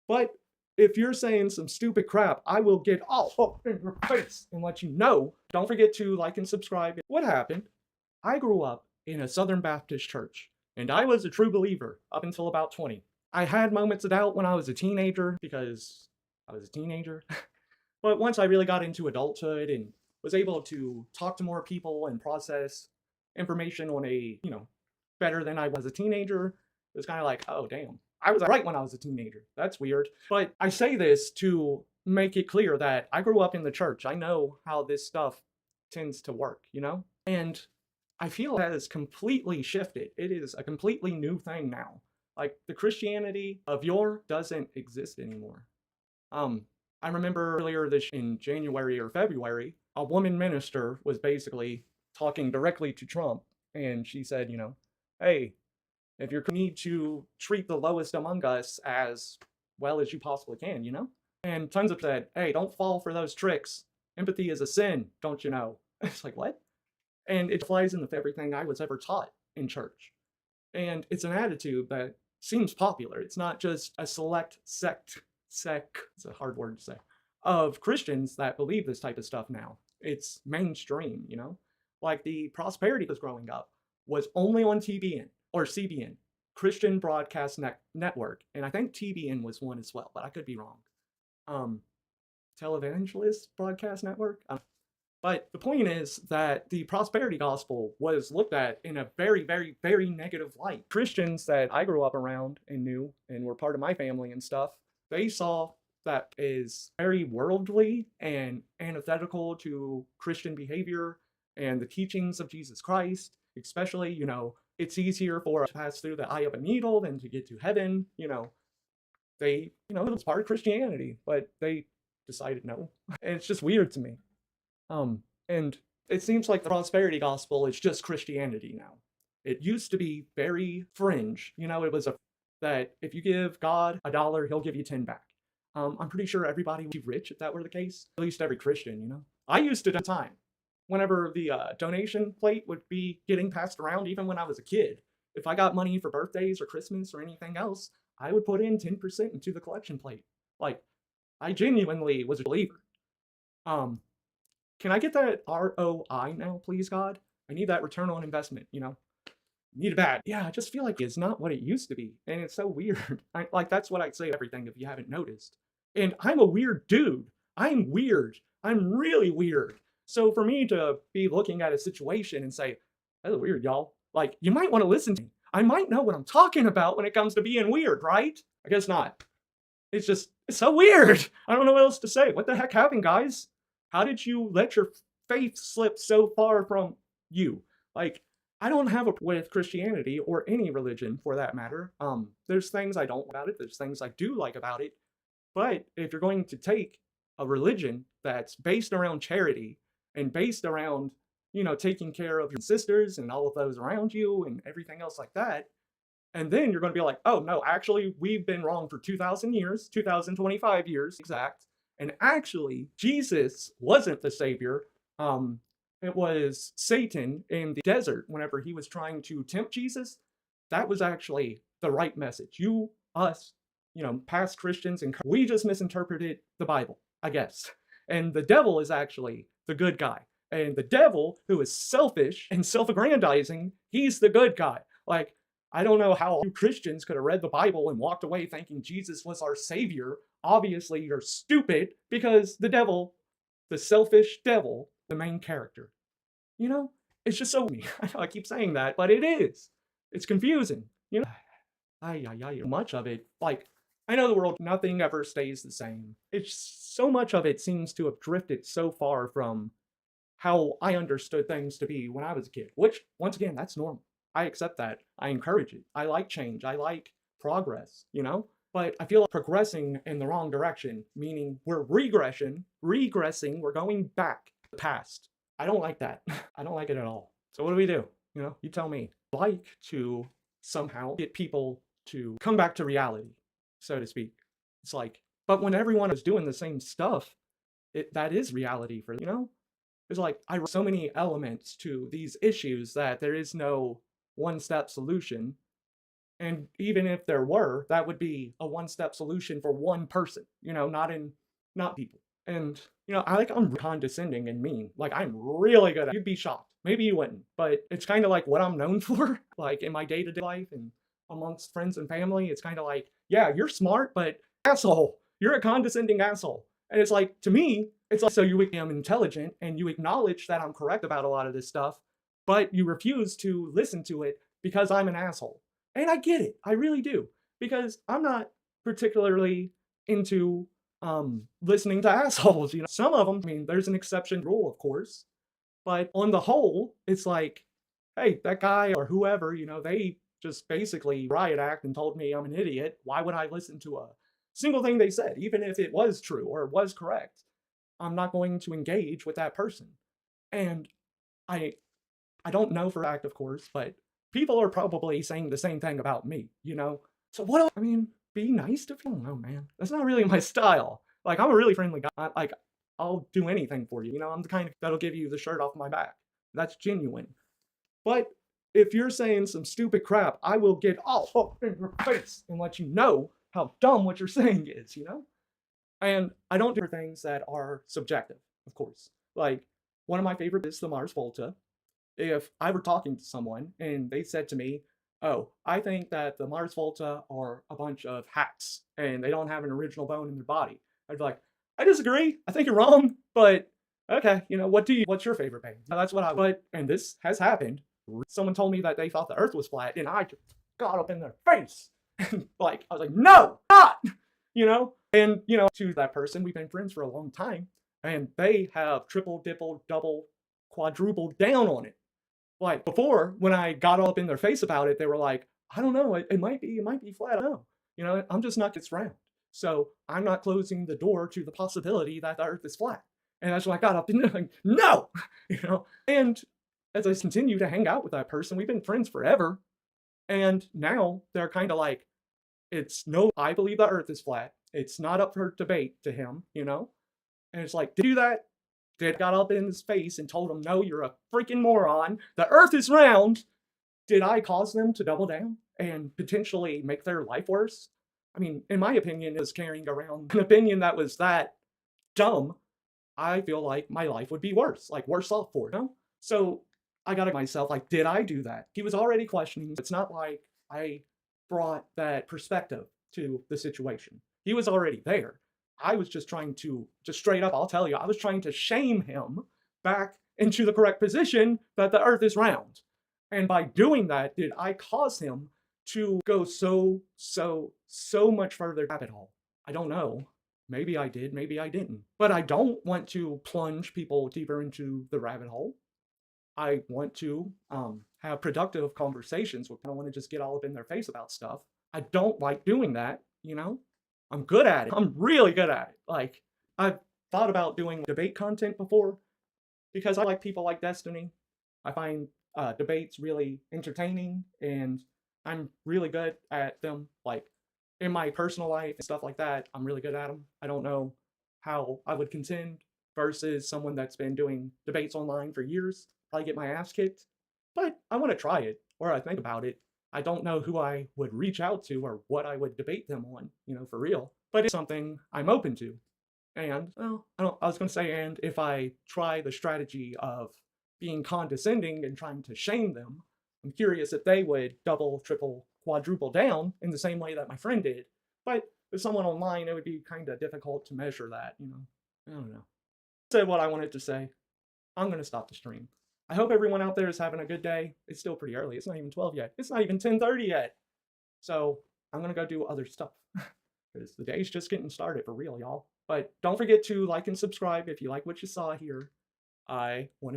But if you're saying some stupid crap, I will get all up in your face and let you know. Don't forget to like and subscribe. What happened? I grew up in a Southern Baptist church, and I was a true believer up until about 20. I had moments of doubt when I was a teenager because I was a teenager. But once I really got into adulthood and was able to talk to more people and process information on a, better than I was a teenager, it was kind of like, oh, damn. I was right when I was a teenager. That's weird. But I say this to make it clear that I grew up in the church. I know how this stuff tends to work, And I feel that has completely shifted. It is a completely new thing now. Like the Christianity of yore doesn't exist anymore. Um, I remember earlier this in January or February, a woman minister was basically talking directly to Trump, and she said, hey, if you need to treat the lowest among us as well as you possibly can, And tons of said, hey, don't fall for those tricks. Empathy is a sin, don't you know? It's like, what? And it flies in with everything I was ever taught in church. And it's an attitude that seems popular. It's not just a select it's a hard word to say, of Christians that believe this type of stuff now. It's mainstream, Like the prosperity was growing up was only on TBN or CBN, Christian Broadcast Network. And I think TBN was one as well, but I could be wrong. Televangelist Broadcast Network? But the point is that the prosperity gospel was looked at in a very, very, very negative light. Christians that I grew up around and knew and were part of my family and stuff, they saw that is very worldly and antithetical to Christian behavior and the teachings of Jesus Christ. Especially, it's easier for us to pass through the eye of a needle than to get to heaven. They, it was part of Christianity, but they decided no. And it's just weird to me. And it seems like the prosperity gospel is just Christianity now. It used to be very fringe. It was that if you give God $1, he'll give you 10 back. I'm pretty sure everybody would be rich if that were the case. At least every Christian, I used to do time. Whenever the donation plate would be getting passed around, even when I was a kid, if I got money for birthdays or Christmas or anything else, I would put in 10% into the collection plate. Like, I genuinely was a believer. Can I get that ROI now, please, God? I need that return on investment, Need it bad. Yeah, I just feel like it's not what it used to be. And it's so weird. That's what I'd say everything if you haven't noticed. And I'm a weird dude. I'm weird. I'm really weird. So for me to be looking at a situation and say, that's weird, y'all. Like, you might want to listen to me. I might know what I'm talking about when it comes to being weird, right? I guess not. It's so weird. I don't know what else to say. What the heck happened, guys? How did you let your faith slip so far from you? Like, I don't have a with Christianity or any religion for that matter. There's things I don't like about it. There's things I do like about it. But if you're going to take a religion that's based around charity and based around, taking care of your sisters and all of those around you and everything else like that, and then you're going to be like, oh, no, actually, we've been wrong for 2,000 years, 2,025 years exact. And actually, Jesus wasn't the savior. It was Satan in the desert whenever he was trying to tempt Jesus. That was actually the right message. Us, past Christians, and we just misinterpreted the Bible, I guess. And the devil is actually the good guy. And the devil, who is selfish and self-aggrandizing, he's the good guy. Like, I don't know how you Christians could have read the Bible and walked away thinking Jesus was our savior. Obviously, you're stupid because the devil, the selfish devil, the main character. It's just so I know I keep saying that, but it is. It's confusing. Much of it, like, I know the world, nothing ever stays the same. It's so much of it seems to have drifted so far from how I understood things to be when I was a kid, which, once again, that's normal. I accept that. I encourage it. I like change. I like progress, But I feel like progressing in the wrong direction, meaning we're regressing, we're going back to the past. I don't like that. I don't like it at all. So what do we do? You tell me. I'd like to somehow get people to come back to reality, so to speak. It's like, but when everyone is doing the same stuff, that is reality for, There's like, so many elements to these issues that there is no one-step solution. And even if there were, that would be a one-step solution for one person, not people. And, I'm condescending and mean. Like, I'm really good at You'd be shocked. Maybe you wouldn't, but it's kind of like what I'm known for, like in my day-to-day life and amongst friends and family. It's kind of like, yeah, you're smart, but asshole, you're a condescending asshole. And it's like, to me, it's like, so I'm intelligent and you acknowledge that I'm correct about a lot of this stuff, but you refuse to listen to it because I'm an asshole. And I get it. I really do. Because I'm not particularly into listening to assholes. Some of them, there's an exception rule, of course. But on the whole, it's like, hey, that guy or whoever, they just basically riot act and told me I'm an idiot. Why would I listen to a single thing they said, even if it was true or was correct? I'm not going to engage with that person. And I I don't know for a fact, of course, but people are probably saying the same thing about me. So what do be nice to people? No, man. That's not really my style. Like, I'm a really friendly guy. Like, I'll do anything for you. I'm the kind of that'll give you the shirt off my back. That's genuine. But if you're saying some stupid crap, I will get all up in your face and let you know how dumb what you're saying is. And I don't do things that are subjective, of course. Like, one of my favorite is the Mars Volta. If I were talking to someone and they said to me, oh, I think that the Mars Volta are a bunch of hacks and they don't have an original bone in their body, I'd be like, I disagree. I think you're wrong, but okay, what's your favorite band? That's what and this has happened. Someone told me that they thought the earth was flat and I just got up in their face. And I was like, no, not, and, to that person, we've been friends for a long time and they have triple, dipple, double, quadrupled down on it. Like before, when I got up in their face about it, they were like, I don't know, it might be flat. I don't know. I'm just not it's round. So I'm not closing the door to the possibility that the earth is flat. And that's when I got up and like, no, And as I continue to hang out with that person, we've been friends forever. And now they're kind of like, it's no, I believe the earth is flat. It's not up for debate to him. And it's like, do that. Did got up in his face and told him, no, you're a freaking moron. The earth is round. Did I cause them to double down and potentially make their life worse? In my opinion, is carrying around an opinion that was that dumb. I feel like my life would be worse, like worse off for it. So I got to myself, like, did I do that? He was already questioning. It's not like I brought that perspective to the situation. He was already there. I was just trying to, just straight up, I'll tell you, I was trying to shame him back into the correct position that the earth is round. And by doing that, did I cause him to go so much further rabbit hole? I don't know. Maybe I did, maybe I didn't. But I don't want to plunge people deeper into the rabbit hole. I want to have productive conversations with them. I don't want to just get all up in their face about stuff. I don't like doing that. I'm good at it. I'm really good at it. Like, I've thought about doing debate content before because I like people like Destiny. I find debates really entertaining and I'm really good at them. Like, in my personal life and stuff like that, I'm really good at them. I don't know how I would contend versus someone that's been doing debates online for years. Probably get my ass kicked. But I want to try it, or I think about it. I don't know who I would reach out to or what I would debate them on, for real. But it's something I'm open to. And, well, I was going to say, and if I try the strategy of being condescending and trying to shame them, I'm curious if they would double, triple, quadruple down in the same way that my friend did. But with someone online, it would be kind of difficult to measure that. I don't know. Said what I wanted to say. I'm going to stop the stream. I hope everyone out there is having a good day. It's still pretty early. It's not even 12 yet. It's not even 10:30 yet. So I'm going to go do other stuff because the day's just getting started for real, y'all. But don't forget to like and subscribe if you like what you saw here. I want to